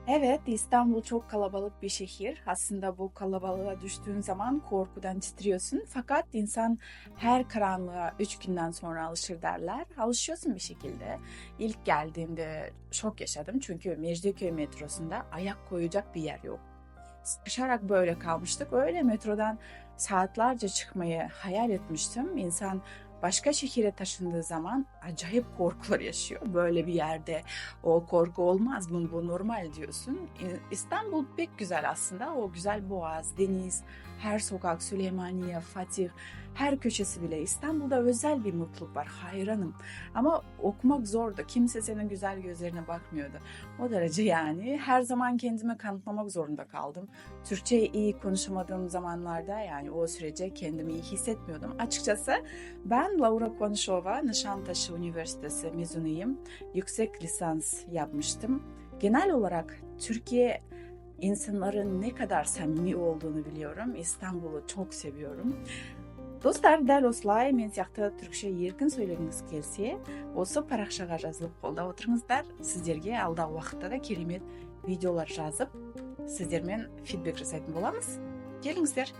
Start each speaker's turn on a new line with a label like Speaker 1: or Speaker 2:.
Speaker 1: Evet, İstanbul çok kalabalık bir şehir. Aslında bu kalabalığa düştüğün zaman korkudan titriyorsun. Fakat insan her karanlığa 3 günden sonra alışır derler. Alışıyorsun bir şekilde. İlk geldiğimde şok yaşadım çünkü Mecidiyeköy metrosunda ayak koyacak bir yer yok. Sıkışarak böyle kalmıştık. Öyle metrodan saatlerce çıkmayı hayal etmiştim. İnsan başka şehire taşındığı zaman acayip korkular yaşıyor. Böyle bir yerde o korku olmaz, bu normal diyorsun. İstanbul pek güzel aslında. O güzel Boğaz, deniz, her sokak, Süleymaniye, Fatih, her köşesi bile. İstanbul'da özel bir mutluluk var. Hayranım. Ama okumak zordu. Kimse senin güzel gözlerine bakmıyordu. O derece yani. Her zaman kendime kanıtlamak zorunda kaldım. Türkçe iyi konuşamadığım zamanlarda yani o sürece kendimi iyi hissetmiyordum. Açıkçası ben Laura Konuşova, Nişantaşı Üniversitesi mezunuyum. Yüksek lisans yapmıştım. Genel olarak Türkiye insanların ne kadar samimi olduğunu biliyorum. İstanbul'u çok seviyorum. Достар, дәл осылай мен сияқты түркше еркін сөйлегіңіз келсе, осы парақшаға жазылып қолдап отырыңыздар. Сіздерге алдағы уақытта да керемет видеолар жазып, сіздермен фидбек жасайтын боламыз. Келіңіздер.